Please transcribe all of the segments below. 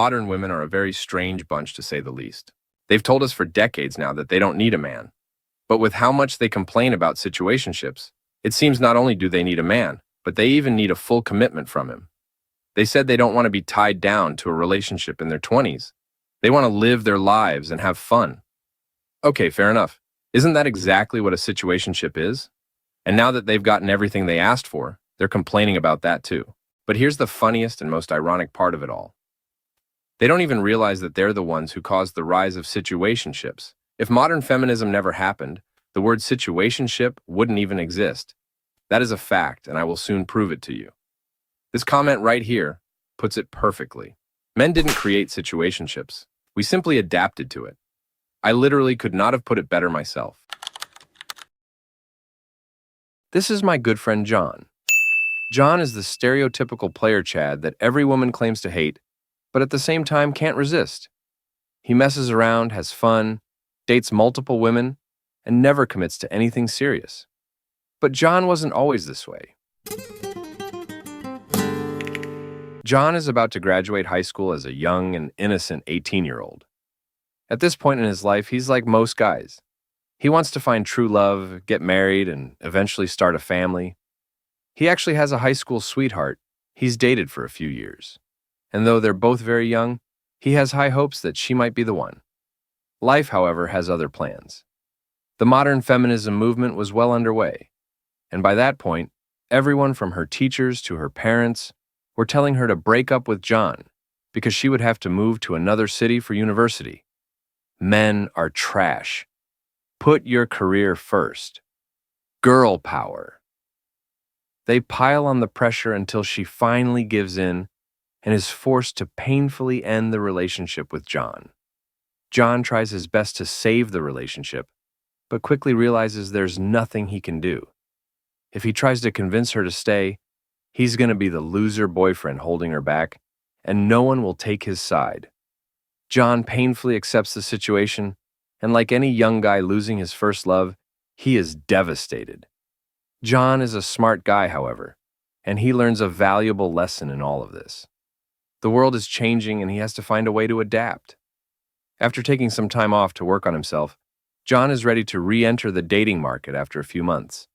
Modern women are a very strange bunch, to say the least. They've told us for decades now that they don't need a man. But with how much they complain about situationships, it seems not only do they need a man, but they even need a full commitment from him. They said they don't want to be tied down to a relationship in their 20s. They want to live their lives and have fun. Okay, fair enough. Isn't that exactly what a situationship is? And now that they've gotten everything they asked for, they're complaining about that too. But here's the funniest and most ironic part of it all. They don't even realize that they're the ones who caused the rise of situationships. If modern feminism never happened, the word situationship wouldn't even exist. That is a fact, and I will soon prove it to you. This comment right here puts it perfectly. Men didn't create situationships. We simply adapted to it. I literally could not have put it better myself. This is my good friend John. John is the stereotypical player Chad that every woman claims to hate, but at the same time can't resist. He messes around, has fun, dates multiple women, and never commits to anything serious. But John wasn't always this way. John is about to graduate high school as a young and innocent 18-year-old. At this point in his life, he's like most guys. He wants to find true love, get married, and eventually start a family. He actually has a high school sweetheart he's dated for a few years. And though they're both very young, he has high hopes that she might be the one. Life, however, has other plans. The modern feminism movement was well underway, and by that point, everyone from her teachers to her parents were telling her to break up with John because she would have to move to another city for university. Men are trash. Put your career first. Girl power. They pile on the pressure until she finally gives in and is forced to painfully end the relationship with John. John tries his best to save the relationship, but quickly realizes there's nothing he can do. If he tries to convince her to stay, he's going to be the loser boyfriend holding her back, and no one will take his side. John painfully accepts the situation, and like any young guy losing his first love, he is devastated. John is a smart guy, however, and he learns a valuable lesson in all of this. The world is changing, and he has to find a way to adapt. After taking some time off to work on himself, John is ready to re-enter the dating market after a few months.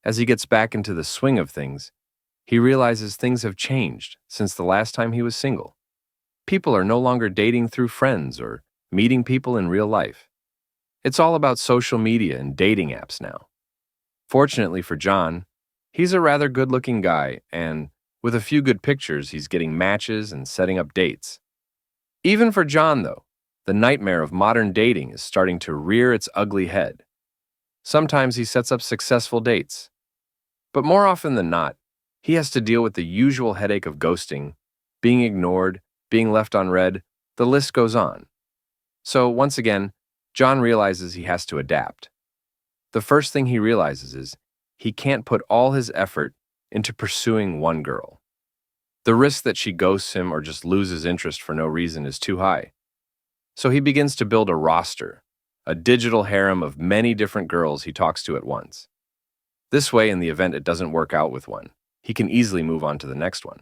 As he gets back into the swing of things, he realizes things have changed since the last time he was single. People are no longer dating through friends or meeting people in real life. It's all about social media and dating apps now. Fortunately for John, he's a rather good-looking guy, and with a few good pictures, he's getting matches and setting up dates. Even for John, though, the nightmare of modern dating is starting to rear its ugly head. Sometimes he sets up successful dates, but more often than not, he has to deal with the usual headache of ghosting, being ignored, being left on red, the list goes on. So once again, John realizes he has to adapt. The first thing he realizes is he can't put all his effort into pursuing one girl. The risk that she ghosts him or just loses interest for no reason is too high. So he begins to build a roster, a digital harem of many different girls he talks to at once. This way, in the event it doesn't work out with one, he can easily move on to the next one.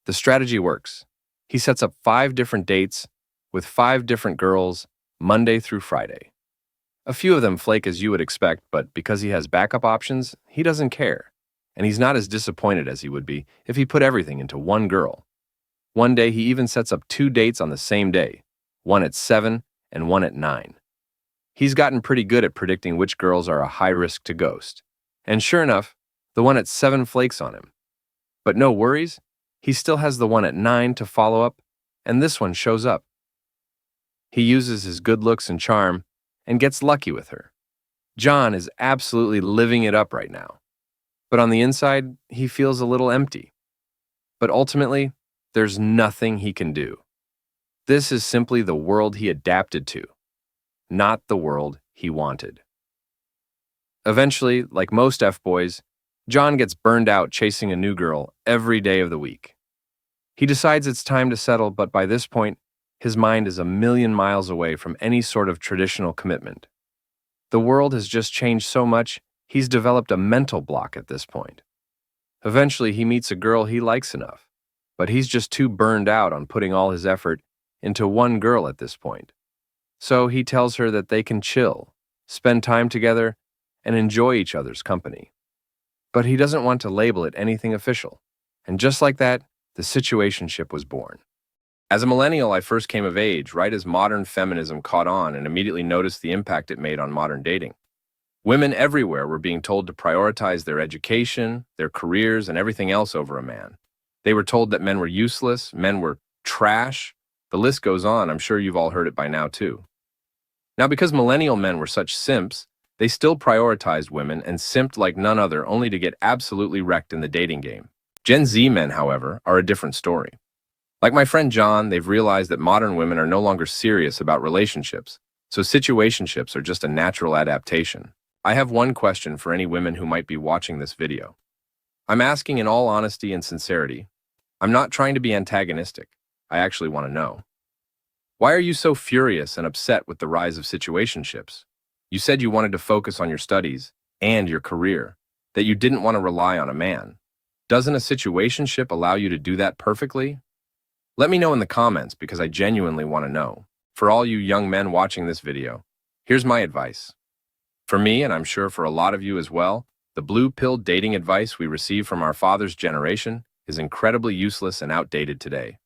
The strategy works. He sets up 5 different dates with 5 different girls, Monday through Friday. A few of them flake as you would expect, but because he has backup options, he doesn't care. And he's not as disappointed as he would be if he put everything into one girl. One day, he even sets up 2 dates on the same day, one at 7 and one at 9. He's gotten pretty good at predicting which girls are a high risk to ghost. And sure enough, the one at 7 flakes on him. But no worries, he still has the one at 9 to follow up, and this one shows up. He uses his good looks and charm and gets lucky with her. John is absolutely living it up right now. But on the inside, he feels a little empty. But ultimately, there's nothing he can do. This is simply the world he adapted to, not the world he wanted. Eventually, like most F-boys, John gets burned out chasing a new girl every day of the week. He decides it's time to settle, but by this point, his mind is a million miles away from any sort of traditional commitment. The world has just changed so much, he's developed a mental block at this point. Eventually, he meets a girl he likes enough, but he's just too burned out on putting all his effort into one girl at this point. So he tells her that they can chill, spend time together, and enjoy each other's company. But he doesn't want to label it anything official. And just like that, the situationship was born. As a millennial, I first came of age right as modern feminism caught on and immediately noticed the impact it made on modern dating. Women everywhere were being told to prioritize their education, their careers, and everything else over a man. They were told that men were useless, men were trash. The list goes on. I'm sure you've all heard it by now too. Now, because millennial men were such simps, they still prioritized women and simped like none other, only to get absolutely wrecked in the dating game. Gen Z men, however, are a different story. Like my friend John, they've realized that modern women are no longer serious about relationships, so situationships are just a natural adaptation. I have one question for any women who might be watching this video. I'm asking in all honesty and sincerity. I'm not trying to be antagonistic. I actually want to know. Why are you so furious and upset with the rise of situationships? You said you wanted to focus on your studies and your career, that you didn't want to rely on a man. Doesn't a situationship allow you to do that perfectly? Let me know in the comments because I genuinely want to know. For all you young men watching this video, here's my advice. For me, and I'm sure for a lot of you as well, the blue pill dating advice we receive from our father's generation is incredibly useless and outdated today.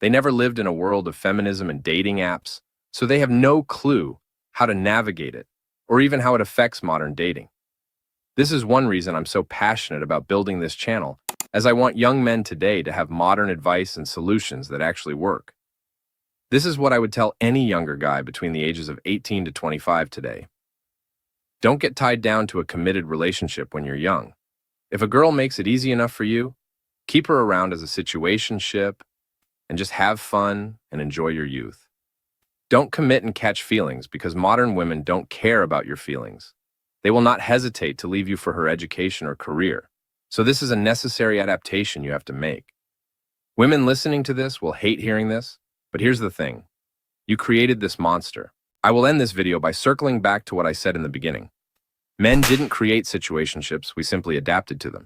They never lived in a world of feminism and dating apps, so they have no clue how to navigate it, or even how it affects modern dating. This is one reason I'm so passionate about building this channel, as I want young men today to have modern advice and solutions that actually work. This is what I would tell any younger guy between the ages of 18 to 25 today. Don't get tied down to a committed relationship when you're young. If a girl makes it easy enough for you, keep her around as a situationship and just have fun and enjoy your youth. Don't commit and catch feelings because modern women don't care about your feelings. They will not hesitate to leave you for her education or career. So this is a necessary adaptation you have to make. Women listening to this will hate hearing this, but here's the thing. You created this monster. I will end this video by circling back to what I said in the beginning. Men didn't create situationships, we simply adapted to them.